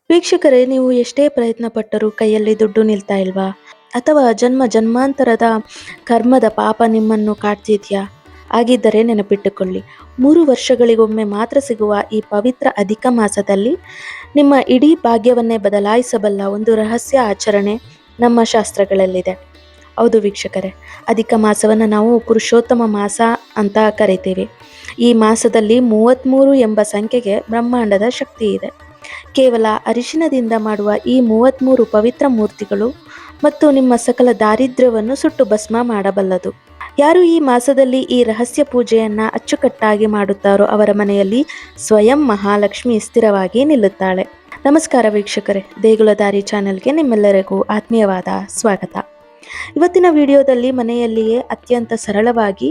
ವೀಕ್ಷಕರೇ, ನೀವು ಎಷ್ಟೇ ಪ್ರಯತ್ನ ಪಟ್ಟರೂ ಕೈಯಲ್ಲಿ ದುಡ್ಡು ನಿಲ್ತಾ ಇಲ್ವಾ? ಅಥವಾ ಜನ್ಮ ಜನ್ಮಾಂತರದ ಕರ್ಮದ ಪಾಪ ನಿಮ್ಮನ್ನು ಕಾಡ್ತಿದ್ಯಾ? ಆಗಿದ್ದರೆ ನೆನಪಿಟ್ಟುಕೊಳ್ಳಿ, 3 ವರ್ಷಗಳಿಗೊಮ್ಮೆ ಮಾತ್ರ ಸಿಗುವ ಈ ಪವಿತ್ರ ಅಧಿಕ ಮಾಸದಲ್ಲಿ ನಿಮ್ಮ ಇಡೀ ಭಾಗ್ಯವನ್ನೇ ಬದಲಾಯಿಸಬಲ್ಲ ಒಂದು ರಹಸ್ಯ ಆಚರಣೆ ನಮ್ಮ ಶಾಸ್ತ್ರಗಳಲ್ಲಿದೆ. ಹೌದು ವೀಕ್ಷಕರೇ, ಅಧಿಕ ಮಾಸವನ್ನು ನಾವು ಪುರುಷೋತ್ತಮ ಮಾಸ ಅಂತ ಕರಿತೀವಿ. ಈ ಮಾಸದಲ್ಲಿ 33 ಎಂಬ ಸಂಖ್ಯೆಗೆ ಬ್ರಹ್ಮಾಂಡದ ಶಕ್ತಿ ಇದೆ. ಕೇವಲ ಅರಿಶಿನದಿಂದ ಮಾಡುವ ಈ 33 ಪವಿತ್ರ ಮೂರ್ತಿಗಳು ಮತ್ತು ನಿಮ್ಮ ಸಕಲ ದಾರಿದ್ರ್ಯವನ್ನು ಸುಟ್ಟು ಭಸ್ಮ ಮಾಡಬಲ್ಲದು. ಯಾರು ಈ ಮಾಸದಲ್ಲಿ ಈ ರಹಸ್ಯ ಪೂಜೆಯನ್ನ ಅಚ್ಚುಕಟ್ಟಾಗಿ ಮಾಡುತ್ತಾರೋ ಅವರ ಮನೆಯಲ್ಲಿ ಸ್ವಯಂ ಮಹಾಲಕ್ಷ್ಮಿ ಸ್ಥಿರವಾಗಿ ನಿಲ್ಲುತ್ತಾಳೆ. ನಮಸ್ಕಾರ ವೀಕ್ಷಕರೇ, ದೇಗುಲದಾರಿ ಚಾನೆಲ್ಗೆ ನಿಮ್ಮೆಲ್ಲರಿಗೂ ಆತ್ಮೀಯವಾದ ಸ್ವಾಗತ. ಇವತ್ತಿನ ವಿಡಿಯೋದಲ್ಲಿ ಮನೆಯಲ್ಲಿಯೇ ಅತ್ಯಂತ ಸರಳವಾಗಿ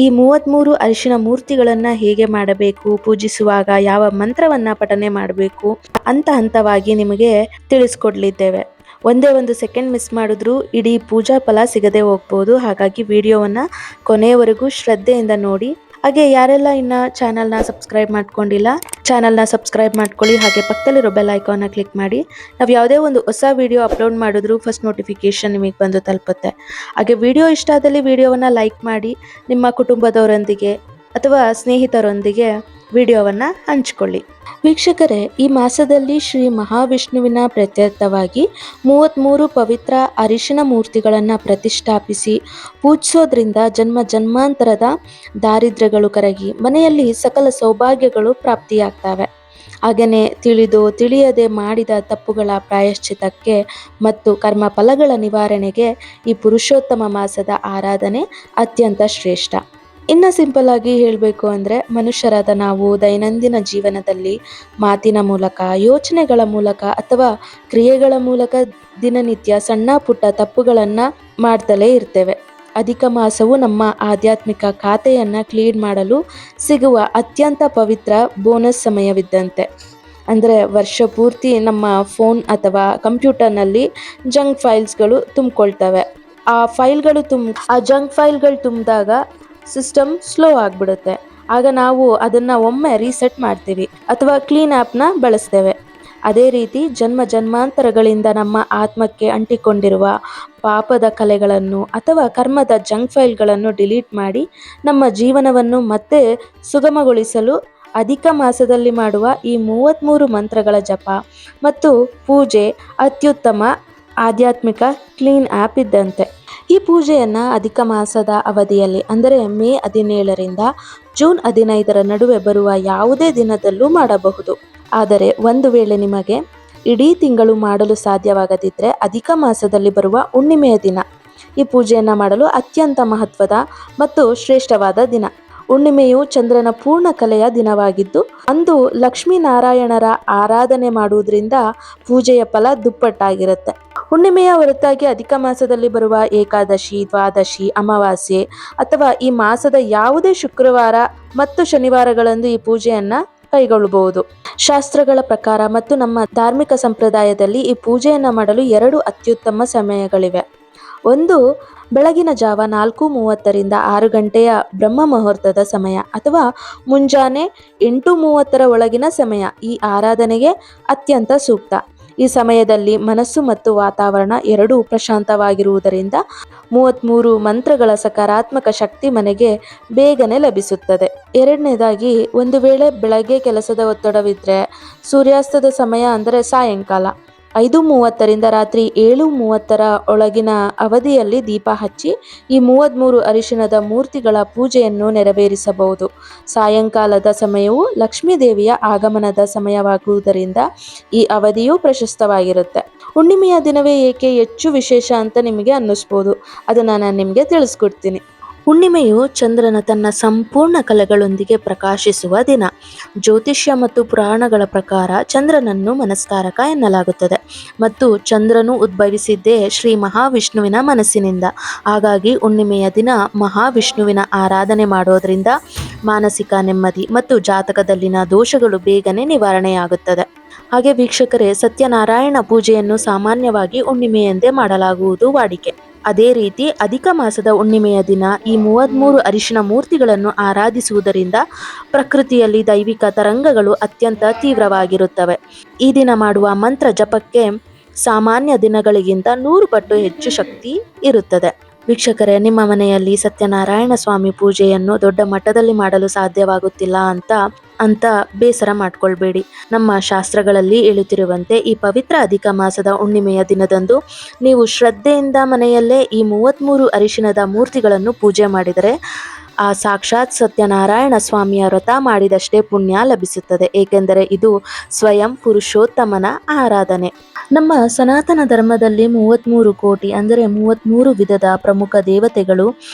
ಈ 33 ಅರಿಶಿನ ಮೂರ್ತಿಗಳನ್ನು ಹೇಗೆ ಮಾಡಬೇಕು, ಪೂಜಿಸುವಾಗ ಯಾವ ಮಂತ್ರವನ್ನ ಪಠನೆ ಮಾಡಬೇಕು ಅಂತ ಹಂತವಾಗಿ ನಿಮಗೆ ತಿಳಿಸ್ಕೊಡ್ಲಿದ್ದೇವೆ. ಒಂದೇ ಒಂದು ಸೆಕೆಂಡ್ ಮಿಸ್ ಮಾಡಿದ್ರೂ ಇಡೀ ಪೂಜಾ ಫಲ ಸಿಗದೆ ಹೋಗ್ಬೋದು. ಹಾಗಾಗಿ ವಿಡಿಯೋವನ್ನ ಕೊನೆಯವರೆಗೂ ಶ್ರದ್ಧೆಯಿಂದ ನೋಡಿ. ಹಾಗೆ ಯಾರೆಲ್ಲ ಇನ್ನ ಚಾನಲ್ನ ಸಬ್ಸ್ಕ್ರೈಬ್ ಮಾಡ್ಕೊಂಡಿಲ್ಲ, ಚಾನಲ್ನ ಸಬ್ಸ್ಕ್ರೈಬ್ ಮಾಡ್ಕೊಳ್ಳಿ. ಹಾಗೆ ಪಕ್ಕದಲ್ಲಿರೋ ಬೆಲ್ ಐಕಾನ್ನ ಕ್ಲಿಕ್ ಮಾಡಿ. ನಾವು ಯಾವುದೇ ಒಂದು ಹೊಸ ವಿಡಿಯೋ ಅಪ್ಲೋಡ್ ಮಾಡಿದ್ರು ಫಸ್ಟ್ ನೋಟಿಫಿಕೇಶನ್ ನಿಮಗೆ ಬಂದು ತಲುಪುತ್ತೆ. ಹಾಗೆ ವಿಡಿಯೋ ಇಷ್ಟ ಆದಲ್ಲಿ ವಿಡಿಯೋವನ್ನ ಲೈಕ್ ಮಾಡಿ, ನಿಮ್ಮ ಕುಟುಂಬದವರೊಂದಿಗೆ ಅಥವಾ ಸ್ನೇಹಿತರೊಂದಿಗೆ ವಿಡಿಯೋವನ್ನು ಹಂಚಿಕೊಳ್ಳಿ. ವೀಕ್ಷಕರೇ, ಈ ಮಾಸದಲ್ಲಿ ಶ್ರೀ ಮಹಾವಿಷ್ಣುವಿನ ಪ್ರತ್ಯರ್ಥವಾಗಿ 33 ಪವಿತ್ರ ಅರಿಶಿನ ಮೂರ್ತಿಗಳನ್ನು ಪ್ರತಿಷ್ಠಾಪಿಸಿ ಪೂಜಿಸೋದ್ರಿಂದ ಜನ್ಮ ಜನ್ಮಾಂತರದ ದಾರಿದ್ರ್ಯಗಳು ಕರಗಿ ಮನೆಯಲ್ಲಿ ಸಕಲ ಸೌಭಾಗ್ಯಗಳು ಪ್ರಾಪ್ತಿಯಾಗ್ತವೆ. ಹಾಗೆಯೇ ತಿಳಿದು ತಿಳಿಯದೆ ಮಾಡಿದ ತಪ್ಪುಗಳ ಪ್ರಾಯಶ್ಚಿತ್ತಕ್ಕೆ ಮತ್ತು ಕರ್ಮ ಫಲಗಳ ನಿವಾರಣೆಗೆ ಈ ಪುರುಷೋತ್ತಮ ಮಾಸದ ಆರಾಧನೆ ಅತ್ಯಂತ ಶ್ರೇಷ್ಠ. ಇನ್ನು ಸಿಂಪಲ್ ಆಗಿ ಹೇಳಬೇಕು ಅಂದರೆ, ಮನುಷ್ಯರಾದ ನಾವು ದೈನಂದಿನ ಜೀವನದಲ್ಲಿ ಮಾತಿನ ಮೂಲಕ, ಯೋಚನೆಗಳ ಮೂಲಕ ಅಥವಾ ಕ್ರಿಯೆಗಳ ಮೂಲಕ ದಿನನಿತ್ಯ ಸಣ್ಣ ಪುಟ್ಟ ತಪ್ಪುಗಳನ್ನು ಮಾಡ್ತಲೇ ಇರ್ತೇವೆ. ಅಧಿಕ ಮಾಸವು ನಮ್ಮ ಆಧ್ಯಾತ್ಮಿಕ ಖಾತೆಯನ್ನು ಕ್ಲೀನ್ ಮಾಡಲು ಸಿಗುವ ಅತ್ಯಂತ ಪವಿತ್ರ ಬೋನಸ್ ಸಮಯವಿದ್ದಂತೆ. ಅಂದರೆ ವರ್ಷ ಪೂರ್ತಿ ನಮ್ಮ ಫೋನ್ ಅಥವಾ ಕಂಪ್ಯೂಟರ್ನಲ್ಲಿ ಜಂಕ್ ಫೈಲ್ಸ್ಗಳು ತುಂಬಿಕೊಳ್ತವೆ. ಆ ಜಂಕ್ ಫೈಲ್ಗಳು ತುಂಬಿದಾಗ ಸಿಸ್ಟಮ್ ಸ್ಲೋ ಆಗಿಬಿಡುತ್ತೆ. ಆಗ ನಾವು ಅದನ್ನು ಒಮ್ಮೆ ರೀಸೆಟ್ ಮಾಡ್ತೀವಿ ಅಥವಾ ಕ್ಲೀನ್ ಆ್ಯಪ್ನ ಬಳಸ್ತೇವೆ. ಅದೇ ರೀತಿ ಜನ್ಮ ಜನ್ಮಾಂತರಗಳಿಂದ ನಮ್ಮ ಆತ್ಮಕ್ಕೆ ಅಂಟಿಕೊಂಡಿರುವ ಪಾಪದ ಕಲೆಗಳನ್ನು ಅಥವಾ ಕರ್ಮದ ಜಂಕ್ ಫೈಲ್ಗಳನ್ನು ಡಿಲೀಟ್ ಮಾಡಿ ನಮ್ಮ ಜೀವನವನ್ನು ಮತ್ತೆ ಸುಗಮಗೊಳಿಸಲು ಅಧಿಕ ಮಾಸದಲ್ಲಿ ಮಾಡುವ ಈ 33 ಮಂತ್ರಗಳ ಜಪ ಮತ್ತು ಪೂಜೆ ಅತ್ಯುತ್ತಮ ಆಧ್ಯಾತ್ಮಿಕ ಕ್ಲೀನ್ ಆ್ಯಪ್ ಇದ್ದಂತೆ. ಈ ಪೂಜೆಯನ್ನು ಅಧಿಕ ಮಾಸದ ಅವಧಿಯಲ್ಲಿ ಅಂದರೆ ಮೇ 17ರಿಂದ ಜೂನ್ 15ರ ನಡುವೆ ಬರುವ ಯಾವುದೇ ದಿನದಲ್ಲೂ ಮಾಡಬಹುದು. ಆದರೆ ಒಂದು ವೇಳೆ ನಿಮಗೆ ಇಡೀ ತಿಂಗಳು ಮಾಡಲು ಸಾಧ್ಯವಾಗದಿದ್ದರೆ ಅಧಿಕ ಮಾಸದಲ್ಲಿ ಬರುವ ಹುಣ್ಣಿಮೆಯ ದಿನ ಈ ಪೂಜೆಯನ್ನು ಮಾಡಲು ಅತ್ಯಂತ ಮಹತ್ವದ ಮತ್ತು ಶ್ರೇಷ್ಠವಾದ ದಿನ. ಹುಣ್ಣಿಮೆಯು ಚಂದ್ರನ ಪೂರ್ಣ ಕಲೆಯ ದಿನವಾಗಿದ್ದು ಅಂದು ಲಕ್ಷ್ಮೀನಾರಾಯಣರ ಆರಾಧನೆ ಮಾಡುವುದರಿಂದ ಪೂಜೆಯ ಫಲ ದುಪ್ಪಟ್ಟಾಗಿರುತ್ತೆ. ಹುಣ್ಣಿಮೆಯ ಹೊರತಾಗಿ ಅಧಿಕ ಮಾಸದಲ್ಲಿ ಬರುವ ಏಕಾದಶಿ, ದ್ವಾದಶಿ, ಅಮಾವಾಸ್ಯೆ ಅಥವಾ ಈ ಮಾಸದ ಯಾವುದೇ ಶುಕ್ರವಾರ ಮತ್ತು ಶನಿವಾರಗಳಂದು ಈ ಪೂಜೆಯನ್ನು ಕೈಗೊಳ್ಳಬಹುದು. ಶಾಸ್ತ್ರಗಳ ಪ್ರಕಾರ ಮತ್ತು ನಮ್ಮ ಧಾರ್ಮಿಕ ಸಂಪ್ರದಾಯದಲ್ಲಿ ಈ ಪೂಜೆಯನ್ನು ಮಾಡಲು 2 ಅತ್ಯುತ್ತಮ ಸಮಯಗಳಿವೆ. ಒಂದು, ಬೆಳಗಿನ ಜಾವ 4:30ರಿಂದ 6 ಗಂಟೆಯ ಬ್ರಹ್ಮ ಮುಹೂರ್ತದ ಸಮಯ ಅಥವಾ ಮುಂಜಾನೆ 8:30ರ ಒಳಗಿನ ಸಮಯ ಈ ಆರಾಧನೆಗೆ ಅತ್ಯಂತ ಸೂಕ್ತ. ಈ ಸಮಯದಲ್ಲಿ ಮನಸ್ಸು ಮತ್ತು ವಾತಾವರಣ ಎರಡೂ ಪ್ರಶಾಂತವಾಗಿರುವುದರಿಂದ 33 ಮಂತ್ರಗಳ ಸಕಾರಾತ್ಮಕ ಶಕ್ತಿ ಮನೆಗೆ ಬೇಗನೆ ಲಭಿಸುತ್ತದೆ. ಎರಡನೇದಾಗಿ, ಒಂದು ವೇಳೆ ಬೆಳಗ್ಗೆ ಕೆಲಸದ ಒತ್ತಡವಿದ್ದರೆ ಸೂರ್ಯಾಸ್ತದ ಸಮಯ ಅಂದರೆ ಸಾಯಂಕಾಲ 5:30ರಿಂದ ರಾತ್ರಿ 7:30ರ ಒಳಗಿನ ಅವಧಿಯಲ್ಲಿ ದೀಪ ಹಚ್ಚಿ ಈ 33 ಅರಿಶಿನದ ಮೂರ್ತಿಗಳ ಪೂಜೆಯನ್ನು ನೆರವೇರಿಸಬಹುದು. ಸಾಯಂಕಾಲದ ಸಮಯವು ಲಕ್ಷ್ಮೀದೇವಿಯ ಆಗಮನದ ಸಮಯವಾಗುವುದರಿಂದ ಈ ಅವಧಿಯು ಪ್ರಶಸ್ತವಾಗಿರುತ್ತೆ. ಹುಣ್ಣಿಮೆಯ ದಿನವೇ ಏಕೆ ಹೆಚ್ಚು ವಿಶೇಷ ಅಂತ ನಿಮಗೆ ಅನ್ನಿಸ್ಬೋದು. ಅದನ್ನು ನಾನು ನಿಮಗೆ ತಿಳಿಸ್ಕೊಡ್ತೀನಿ. ಹುಣ್ಣಿಮೆಯು ಚಂದ್ರನ ತನ್ನ ಸಂಪೂರ್ಣ ಕಲೆಗಳೊಂದಿಗೆ ಪ್ರಕಾಶಿಸುವ ದಿನ. ಜ್ಯೋತಿಷ್ಯ ಮತ್ತು ಪುರಾಣಗಳ ಪ್ರಕಾರ ಚಂದ್ರನನ್ನು ಮನಸ್ಕಾರಕ ಎನ್ನಲಾಗುತ್ತದೆ ಮತ್ತು ಚಂದ್ರನು ಉದ್ಭವಿಸಿದ್ದೇ ಶ್ರೀ ಮಹಾವಿಷ್ಣುವಿನ ಮನಸ್ಸಿನಿಂದ. ಹಾಗಾಗಿ ಹುಣ್ಣಿಮೆಯ ದಿನ ಮಹಾವಿಷ್ಣುವಿನ ಆರಾಧನೆ ಮಾಡೋದ್ರಿಂದ ಮಾನಸಿಕ ನೆಮ್ಮದಿ ಮತ್ತು ಜಾತಕದಲ್ಲಿನ ದೋಷಗಳು ಬೇಗನೆ ನಿವಾರಣೆಯಾಗುತ್ತದೆ. ಹಾಗೆ ವೀಕ್ಷಕರೇ, ಸತ್ಯನಾರಾಯಣ ಪೂಜೆಯನ್ನು ಸಾಮಾನ್ಯವಾಗಿ ಹುಣ್ಣಿಮೆಯಂದೇ ಮಾಡಲಾಗುವುದು ವಾಡಿಕೆ. ಅದೇ ರೀತಿ ಅಧಿಕ ಮಾಸದ ಹುಣ್ಣಿಮೆಯ ದಿನ ಈ 33 ಅರಿಶಿನ ಮೂರ್ತಿಗಳನ್ನು ಆರಾಧಿಸುವುದರಿಂದ ಪ್ರಕೃತಿಯಲ್ಲಿ ದೈವಿಕ ತರಂಗಗಳು ಅತ್ಯಂತ ತೀವ್ರವಾಗಿರುತ್ತವೆ. ಈ ದಿನ ಮಾಡುವ ಮಂತ್ರ ಜಪಕ್ಕೆ ಸಾಮಾನ್ಯ ದಿನಗಳಿಗಿಂತ 100 ಪಟ್ಟು ಹೆಚ್ಚು ಶಕ್ತಿ ಇರುತ್ತದೆ. ವೀಕ್ಷಕರೇ, ನಿಮ್ಮ ಮನೆಯಲ್ಲಿ ಸತ್ಯನಾರಾಯಣ ಸ್ವಾಮಿ ಪೂಜೆಯನ್ನು ದೊಡ್ಡ ಮಟ್ಟದಲ್ಲಿ ಮಾಡಲು ಸಾಧ್ಯವಾಗುತ್ತಿಲ್ಲ ಅಂತ ಬೇಸರ ಮಾಡ್ಕೊಳ್ಬೇಡಿ. ನಮ್ಮ ಶಾಸ್ತ್ರಗಳಲ್ಲಿ ಹೇಳುತ್ತಿರುವಂತೆ ಈ ಪವಿತ್ರ ಅಧಿಕ ಮಾಸದ ಹುಣ್ಣಿಮೆಯ ದಿನದಂದು ನೀವು ಶ್ರದ್ಧೆಯಿಂದ ಮನೆಯಲ್ಲೇ ಈ 33 ಅರಿಶಿನದ ಮೂರ್ತಿಗಳನ್ನು ಪೂಜೆ ಮಾಡಿದರೆ ಆ ಸಾಕ್ಷಾತ್ ಸತ್ಯನಾರಾಯಣ ಸ್ವಾಮಿಯ ವ್ರತ ಮಾಡಿದಷ್ಟೇ ಪುಣ್ಯ ಲಭಿಸುತ್ತದೆ. ಏಕೆಂದರೆ ಇದು ಸ್ವಯಂ ಪುರುಷೋತ್ತಮನ ಆರಾಧನೆ. ನಮ್ಮ ಸನಾತನ ಧರ್ಮದಲ್ಲಿ 33 ಕೋಟಿ ಅಂದರೆ 33 ವಿಧದ ಪ್ರಮುಖ ದೇವತೆಗಳು,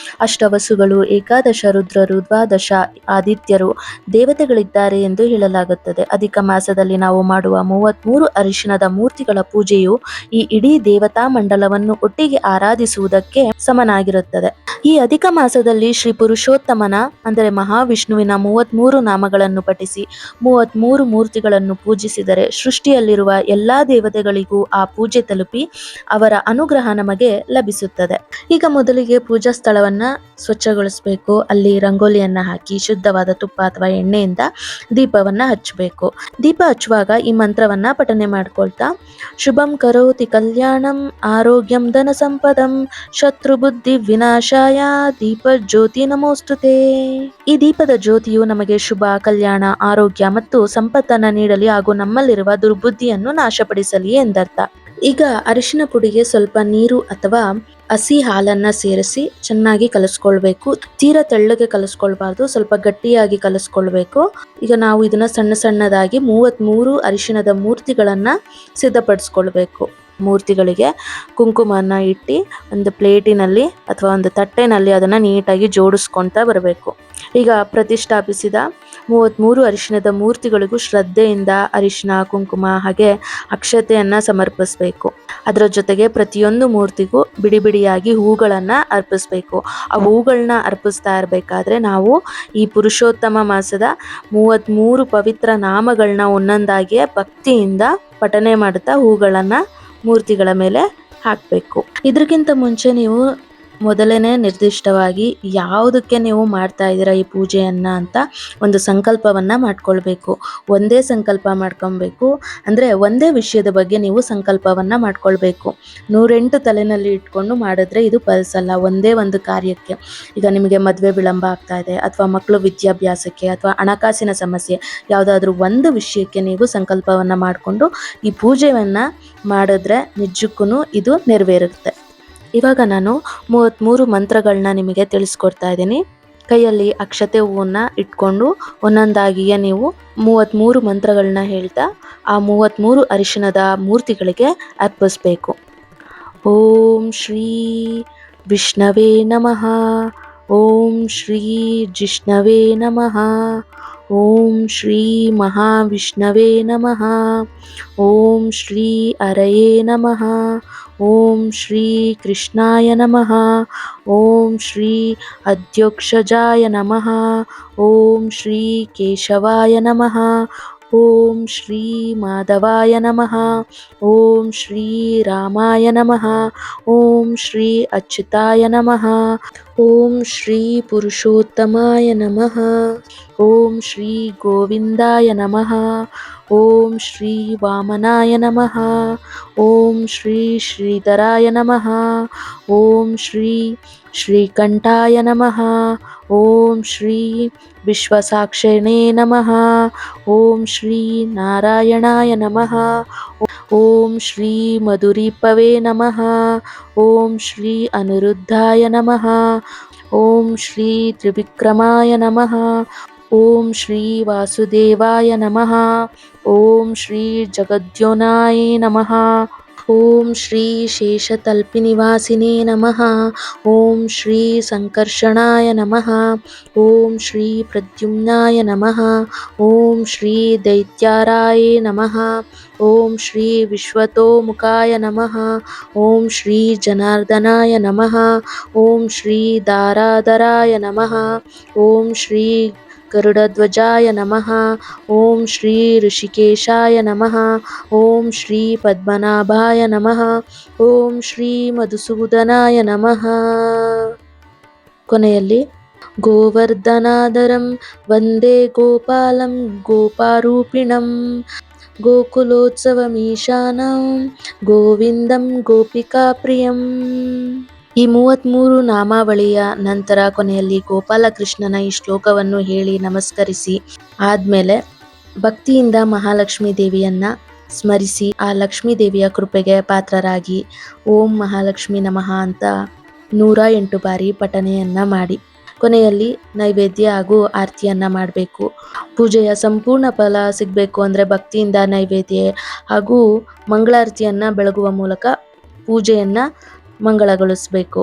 ಅಷ್ಟವಸುಗಳು, ಏಕಾದಶ ರುದ್ರರು, ದ್ವಾದಶ ಆದಿತ್ಯರು ದೇವತೆಗಳಿದ್ದಾರೆ ಎಂದು ಹೇಳಲಾಗುತ್ತದೆ. ಅಧಿಕ ಮಾಸದಲ್ಲಿ ನಾವು ಮಾಡುವ 33 ಅರಿಶಿನದ ಮೂರ್ತಿಗಳ ಪೂಜೆಯು ಈ ಇಡೀ ದೇವತಾ ಮಂಡಲವನ್ನು ಒಟ್ಟಿಗೆ ಆರಾಧಿಸುವುದಕ್ಕೆ ಸಮನಾಗಿರುತ್ತದೆ. ಈ ಅಧಿಕ ಮಾಸದಲ್ಲಿ ಶ್ರೀ ಪುರುಷೋತ್ತಮನ ಅಂದರೆ ಮಹಾವಿಷ್ಣುವಿನ 33 ನಾಮಗಳನ್ನು ಪಠಿಸಿ 33 ಮೂರ್ತಿಗಳನ್ನು ಪೂಜಿಸಿದರೆ ಸೃಷ್ಟಿಯಲ್ಲಿರುವ ಎಲ್ಲಾ ದೇವತೆಗಳಿಗೂ ಆ ಪೂಜೆ ತಲುಪಿ ಅವರ ಅನುಗ್ರಹ ನಮಗೆ ಲಭಿಸುತ್ತದೆ. ಈಗ ಮೊದಲಿಗೆ ಪೂಜಾ ಸ್ಥಳವನ್ನ ಸ್ವಚ್ಛಗೊಳಿಸಬೇಕು. ಅಲ್ಲಿ ರಂಗೋಲಿಯನ್ನ ಹಾಕಿ ಶುದ್ಧವಾದ ತುಪ್ಪ ಅಥವಾ ಎಣ್ಣೆಯಿಂದ ದೀಪವನ್ನ ಹಚ್ಚಬೇಕು. ದೀಪ ಹಚ್ಚುವಾಗ ಈ ಮಂತ್ರವನ್ನ ಪಠನೆ ಮಾಡ್ಕೊಳ್ತಾ, ಶುಭಂ ಕರೋತಿ ಕಲ್ಯಾಣಂ ಆರೋಗ್ಯಂ ಧನ ಸಂಪದಂ ಶತ್ರು ಬುದ್ಧಿ ವಿನಾಶಾಯ ದೀಪ ಜ್ಯೋತಿ ನಮೋಸ್ತುತೆ. ಈ ದೀಪದ ಜ್ಯೋತಿಯು ನಮಗೆ ಶುಭ, ಕಲ್ಯಾಣ, ಆರೋಗ್ಯ ಮತ್ತು ಸಂಪತ್ತನ್ನ ನೀಡಲಿ ಹಾಗೂ ನಮ್ಮಲ್ಲಿರುವ ದುರ್ಬುದ್ಧಿಯನ್ನು ನಾಶಪಡಿಸಲಿ ಎಂದರ್ಥ. ಈಗ ಅರಿಶಿನ ಪುಡಿಗೆ ಸ್ವಲ್ಪ ನೀರು ಅಥವಾ ಹಸಿ ಹಾಲನ್ನ ಸೇರಿಸಿ ಚೆನ್ನಾಗಿ ಕಲಸ್ಕೊಳ್ಬೇಕು. ತೀರಾ ತೆಳ್ಳಗೆ ಕಲಸ್ಕೊಳ್ಬಾರ್ದು, ಸ್ವಲ್ಪ ಗಟ್ಟಿಯಾಗಿ ಕಲಸ್ಕೊಳ್ಬೇಕು. ಈಗ ನಾವು ಇದನ್ನ ಸಣ್ಣ ಸಣ್ಣದಾಗಿ 33 ಅರಿಶಿನದ ಮೂರ್ತಿಗಳನ್ನ ಸಿದ್ಧಪಡಿಸ್ಕೊಳ್ಬೇಕು. ಮೂರ್ತಿಗಳಿಗೆ ಕುಂಕುಮನ ಇಟ್ಟು ಒಂದು ಪ್ಲೇಟಿನಲ್ಲಿ ಅಥವಾ ಒಂದು ತಟ್ಟೆನಲ್ಲಿ ಅದನ್ನು ನೀಟಾಗಿ ಜೋಡಿಸ್ಕೊಳ್ತಾ ಬರಬೇಕು. ಈಗ ಪ್ರತಿಷ್ಠಾಪಿಸಿದ 33 ಅರಿಶಿನದ ಮೂರ್ತಿಗಳಿಗೂ ಶ್ರದ್ಧೆಯಿಂದ ಅರಿಶಿನ, ಕುಂಕುಮ ಹಾಗೆ ಅಕ್ಷತೆಯನ್ನು ಸಮರ್ಪಿಸಬೇಕು. ಅದರ ಜೊತೆಗೆ ಪ್ರತಿಯೊಂದು ಮೂರ್ತಿಗೂ ಬಿಡಿ ಬಿಡಿಯಾಗಿ ಹೂಗಳನ್ನು ಅರ್ಪಿಸಬೇಕು. ಆ ಹೂಗಳನ್ನ ಅರ್ಪಿಸ್ತಾ ಇರಬೇಕಾದ್ರೆ ನಾವು ಈ ಪುರುಷೋತ್ತಮ ಮಾಸದ 33 ಪವಿತ್ರ ನಾಮಗಳನ್ನ ಒಂದೊಂದಾಗಿ ಭಕ್ತಿಯಿಂದ ಪಠನೆ ಮಾಡುತ್ತಾ ಹೂಗಳನ್ನು ಮೂರ್ತಿಗಳ ಮೇಲೆ ಹಾಕಬೇಕು. ಇದಕ್ಕಿಂತ ಮುಂಚೆ ನೀವು ಮೊದಲನೇ ನಿರ್ದಿಷ್ಟವಾಗಿ ಯಾವುದಕ್ಕೆ ನೀವು ಮಾಡ್ತಾ ಇದ್ದೀರಾ ಈ ಪೂಜೆಯನ್ನ ಅಂತ ಒಂದು ಸಂಕಲ್ಪವನ್ನ ಮಾಡ್ಕೊಳ್ಬೇಕು. ಒಂದೇ ಸಂಕಲ್ಪ ಮಾಡ್ಕೊಬೇಕು. ಅಂದರೆ ಒಂದೇ ವಿಷಯದ ಬಗ್ಗೆ ನೀವು ಸಂಕಲ್ಪವನ್ನ ಮಾಡ್ಕೊಳ್ಬೇಕು. 108 ತಲೆನಲ್ಲಿ ಇಟ್ಕೊಂಡು ಮಾಡಿದ್ರೆ ಇದು ಫಲಿಸಲ್ಲ. ಒಂದೇ ಒಂದು ಕಾರ್ಯಕ್ಕೆ, ಈಗ ನಿಮಗೆ ಮದುವೆ ವಿಳಂಬ ಆಗ್ತಾ ಇದೆ ಅಥವಾ ಮಕ್ಕಳು ವಿದ್ಯಾಭ್ಯಾಸಕ್ಕೆ ಅಥವಾ ಹಣಕಾಸಿನ ಸಮಸ್ಯೆ, ಯಾವುದಾದ್ರೂ ಒಂದು ವಿಷಯಕ್ಕೆ ನೀವು ಸಂಕಲ್ಪವನ್ನ ಮಾಡಿಕೊಂಡು ಈ ಪೂಜೆಯನ್ನ ಮಾಡಿದ್ರೆ ನಿಜಕ್ಕೂ ಇದು ನೆರವೇರುತ್ತೆ. ಇವಾಗ ನಾನು 33 ಮಂತ್ರಗಳನ್ನ ನಿಮಗೆ ತಿಳಿಸ್ಕೊಡ್ತಾ ಇದ್ದೀನಿ. ಕೈಯಲ್ಲಿ ಅಕ್ಷತೆ ಹೂವನ್ನ ಇಟ್ಕೊಂಡು ಒಂದೊಂದಾಗಿಯೇ ನೀವು 33 ಮಂತ್ರಗಳನ್ನ ಹೇಳ್ತಾ ಆ 33 ಅರಿಶಿನದ ಮೂರ್ತಿಗಳಿಗೆ ಅರ್ಪಿಸಬೇಕು. ಓಂ ಶ್ರೀ ವಿಷ್ಣವೇ ನಮಃ, ಓಂ ಶ್ರೀ ಜಿಷ್ಣವೇ ನಮಃ, ಓಂ ಶ್ರೀ ಮಹಾವಿಷ್ಣವೇ ನಮಃ, ಓಂ ಶ್ರೀ ಹರಯೇ ನಮಃ, ಓಂ ಶ್ರೀ ಕೃಷ್ಣಾಯ ನಮಃ, ಓಂ ಶ್ರೀ ಅಧ್ಯೋಕ್ಷಜಾಯ ನಮಃ, ಓಂ ಶ್ರೀ ಕೇಶವಾಯ ನಮಃ, ಓಂ ಶ್ರೀ ಮಾಧವಾಯ ನಮಃ, ಓಂ ಶ್ರೀ ರಾಮಾಯ ನಮಃ, ಓಂ ಶ್ರೀ ಅಚ್ಯುತಾಯ ನಮಃ, ಓಂ ಶ್ರೀ ಪುರುಷೋತ್ತಮಾಯ ನಮಃ, ಓಂ ಶ್ರೀ ಗೋವಿಂದಾಯ ನಮಃ, ಓಂ ಶ್ರೀ ವಾಮನಾಯ ನಮಃ, ಓಂ ಶ್ರೀ ಶ್ರೀಧರಾಯ ನಮಃ, ಓಂ ಶ್ರೀ ಶ್ರೀಕಂಠಾಯ ನಮಃ, ಓಂ ಶ್ರೀ ವಿಶ್ವಸಾಕ್ಷಿಣೇ ನಮಃ, ಓಂ ಶ್ರೀ ನಾರಾಯಣಾಯ ನಮಃ, ಓಂ ಶ್ರೀ ಮಧುರೀಪವೇ ನಮಃ, ಓಂ ಶ್ರೀ ಅನಿರುದ್ಧಾಯ ನಮಃ, ಓಂ ಶ್ರೀ ತ್ರಿವಿಕ್ರಮಾಯ ನಮಃ, ಓಂ ಶ್ರೀ ವಾಸುದೇವಾಯ ನಮಃ, ಓಂ ಶ್ರೀ ಜಗದ್ಯೋನಾಯ ನಮಃ, ಓಂ ಶ್ರೀ ಶೇಷತಲ್ಪಿನಿವಾಸಿನೇ ನಮಃ, ಓಂ ಶ್ರೀ ಸಂಕರ್ಷಣಾಯ ನಮಃ, ಓಂ ಶ್ರೀ ಪ್ರದ್ಯುಮ್ನಾಯ ನಮಃ, ಓಂ ಶ್ರೀ ದೈತ್ಯಾರಾಯ ನಮಃ, ಓಂ ಶ್ರೀ ವಿಶ್ವತೋಮುಖಾಯ ನಮಃ, ಓಂ ಶ್ರೀ ಜನಾರ್ದನಾಯ ನಮಃ, ಓಂ ಶ್ರೀ ದಾರಾಧರಾಯ ನಮಃ, ಓಂ ಶ್ರೀ ಗರುಡಧ್ವಜಾಯ ನಮಃ. ಓಂ ಶ್ರೀ ಋಷಿಕೇಶಾಯ ನಮಃ. ಓಂ ಶ್ರೀ ಪದ್ಮನಾಭಾಯ ನಮಃ. ಓಂ ಶ್ರೀ ಮಧುಸೂದನಾಯ ನಮಃ. ಕೊನೆಯಲ್ಲಿ ಗೋವರ್ಧನಾದರಂ ವಂದೇ ಗೋಪಾಲಂ ಗೋಪಾರೂಪಿಣಂ ಗೋಕುಲೋತ್ಸವಮೀಶಾನಂ ಗೋವಿಂದಂ ಗೋಪಿಕಾಪ್ರಿಯಂ. ಈ 33 ನಾಮಾವಳಿಯ ನಂತರ ಕೊನೆಯಲ್ಲಿ ಗೋಪಾಲಕೃಷ್ಣನ ಈ ಶ್ಲೋಕವನ್ನು ಹೇಳಿ ನಮಸ್ಕರಿಸಿ ಆದ್ಮೇಲೆ ಭಕ್ತಿಯಿಂದ ಮಹಾಲಕ್ಷ್ಮೀ ದೇವಿಯನ್ನ ಸ್ಮರಿಸಿ ಆ ಲಕ್ಷ್ಮೀ ದೇವಿಯ ಕೃಪೆಗೆ ಪಾತ್ರರಾಗಿ ಓಂ ಮಹಾಲಕ್ಷ್ಮಿ ನಮಃ ಅಂತ 108 ಬಾರಿ ಪಠನೆಯನ್ನ ಮಾಡಿ ಕೊನೆಯಲ್ಲಿ ನೈವೇದ್ಯ ಹಾಗೂ ಆರತಿಯನ್ನ ಮಾಡಬೇಕು. ಪೂಜೆಯ ಸಂಪೂರ್ಣ ಫಲ ಸಿಗಬೇಕು ಅಂದರೆ ಭಕ್ತಿಯಿಂದ ನೈವೇದ್ಯ ಹಾಗೂ ಮಂಗಳಾರತಿಯನ್ನ ಬೆಳಗುವ ಮೂಲಕ ಪೂಜೆಯನ್ನ ಮಂಗಳಗೊಳಿಸಬೇಕು.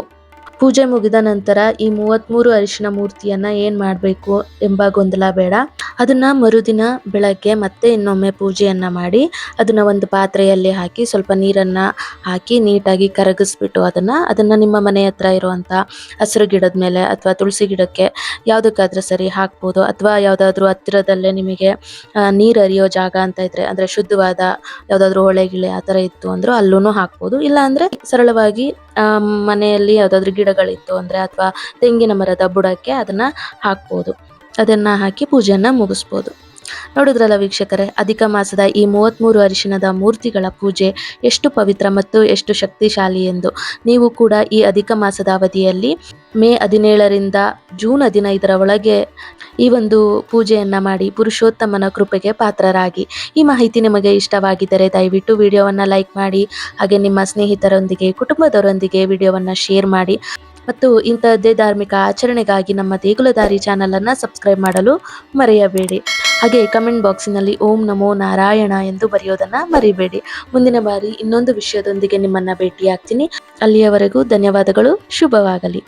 ಪೂಜೆ ಮುಗಿದ ನಂತರ ಈ 33 ಅರಿಶಿನ ಮೂರ್ತಿಯನ್ನ ಏನ್ ಮಾಡಬೇಕು ಎಂಬ ಗೊಂದಲ ಬೇಡ. ಅದನ್ನ ಮರುದಿನ ಬೆಳಗ್ಗೆ ಮತ್ತೆ ಇನ್ನೊಮ್ಮೆ ಪೂಜೆಯನ್ನ ಮಾಡಿ ಅದನ್ನ ಒಂದು ಪಾತ್ರೆಯಲ್ಲಿ ಹಾಕಿ ಸ್ವಲ್ಪ ನೀರನ್ನ ಹಾಕಿ ನೀಟಾಗಿ ಕರಗಿಸ್ಬಿಟ್ಟು ಅದನ್ನ ನಿಮ್ಮ ಮನೆ ಹತ್ರ ಇರುವಂತ ಹಸಿರು ಗಿಡದ ಮೇಲೆ ಅಥವಾ ತುಳಸಿ ಗಿಡಕ್ಕೆ ಯಾವ್ದಕ್ಕಾದ್ರೂ ಸರಿ ಹಾಕ್ಬೋದು. ಅಥವಾ ಯಾವ್ದಾದ್ರು ಹತ್ತಿರದಲ್ಲೇ ನಿಮಗೆ ನೀರು ಹರಿಯೋ ಜಾಗ ಅಂತ ಇದ್ರೆ ಅಂದ್ರೆ ಶುದ್ಧವಾದ ಯಾವ್ದಾದ್ರು ಹೊಳೆ ಗಿಳೆ ಆ ತರ ಇತ್ತು ಅಂದ್ರೂ ಅಲ್ಲೂ ಹಾಕ್ಬೋದು. ಇಲ್ಲ ಅಂದ್ರೆ ಸರಳವಾಗಿ ಮನೆಯಲ್ಲಿ ಯಾವ್ದಾದ್ರು ಗಿಡಗಳಿತ್ತು ಅಂದ್ರೆ ಅಥವಾ ತೆಂಗಿನ ಮರದ ಬುಡಕ್ಕೆ ಅದನ್ನ ಹಾಕ್ಬೋದು. ಅದನ್ನ ಹಾಕಿ ಪೂಜೆಯನ್ನ ಮುಗಿಸ್ಬೋದು. ನೋಡಿದ್ರಲ್ಲ ವೀಕ್ಷಕರೇ, ಅಧಿಕ ಮಾಸದ ಈ 33 ಅರಿಶಿನದ ಮೂರ್ತಿಗಳ ಪೂಜೆ ಎಷ್ಟು ಪವಿತ್ರ ಮತ್ತು ಎಷ್ಟು ಶಕ್ತಿಶಾಲಿ ಎಂದು. ನೀವು ಕೂಡ ಈ ಅಧಿಕ ಮಾಸದ ಅವಧಿಯಲ್ಲಿ ಮೇ 17ರಿಂದ ಜೂನ್ 15ರ ಒಳಗೆ ಈ ಒಂದು ಪೂಜೆಯನ್ನ ಮಾಡಿ ಪುರುಷೋತ್ತಮನ ಕೃಪೆಗೆ ಪಾತ್ರರಾಗಿ. ಈ ಮಾಹಿತಿ ನಿಮಗೆ ಇಷ್ಟವಾಗಿದ್ದರೆ ದಯವಿಟ್ಟು ವಿಡಿಯೋವನ್ನ ಲೈಕ್ ಮಾಡಿ, ಹಾಗೆ ನಿಮ್ಮ ಸ್ನೇಹಿತರೊಂದಿಗೆ ಕುಟುಂಬದವರೊಂದಿಗೆ ವಿಡಿಯೋವನ್ನ ಶೇರ್ ಮಾಡಿ ಮತ್ತು ಇಂತಹದ್ದೇ ಧಾರ್ಮಿಕ ಆಚರಣೆಗಾಗಿ ನಮ್ಮ ದೇಗುಲದಾರಿ ಚಾನಲ್ ಅನ್ನ ಸಬ್ಸ್ಕ್ರೈಬ್ ಮಾಡಲು ಮರೆಯಬೇಡಿ. ಹಾಗೆ ಕಮೆಂಟ್ ಬಾಕ್ಸಿನಲ್ಲಿ ಓಂ ನಮೋ ನಾರಾಯಣ ಎಂದು ಬರೆಯೋದನ್ನ ಮರಿಬೇಡಿ. ಮುಂದಿನ ಬಾರಿ ಇನ್ನೊಂದು ವಿಷಯದೊಂದಿಗೆ ನಿಮ್ಮನ್ನ ಭೇಟಿಯಾಗ್ತೀನಿ. ಅಲ್ಲಿಯವರೆಗೂ ಧನ್ಯವಾದಗಳು. ಶುಭವಾಗಲಿ.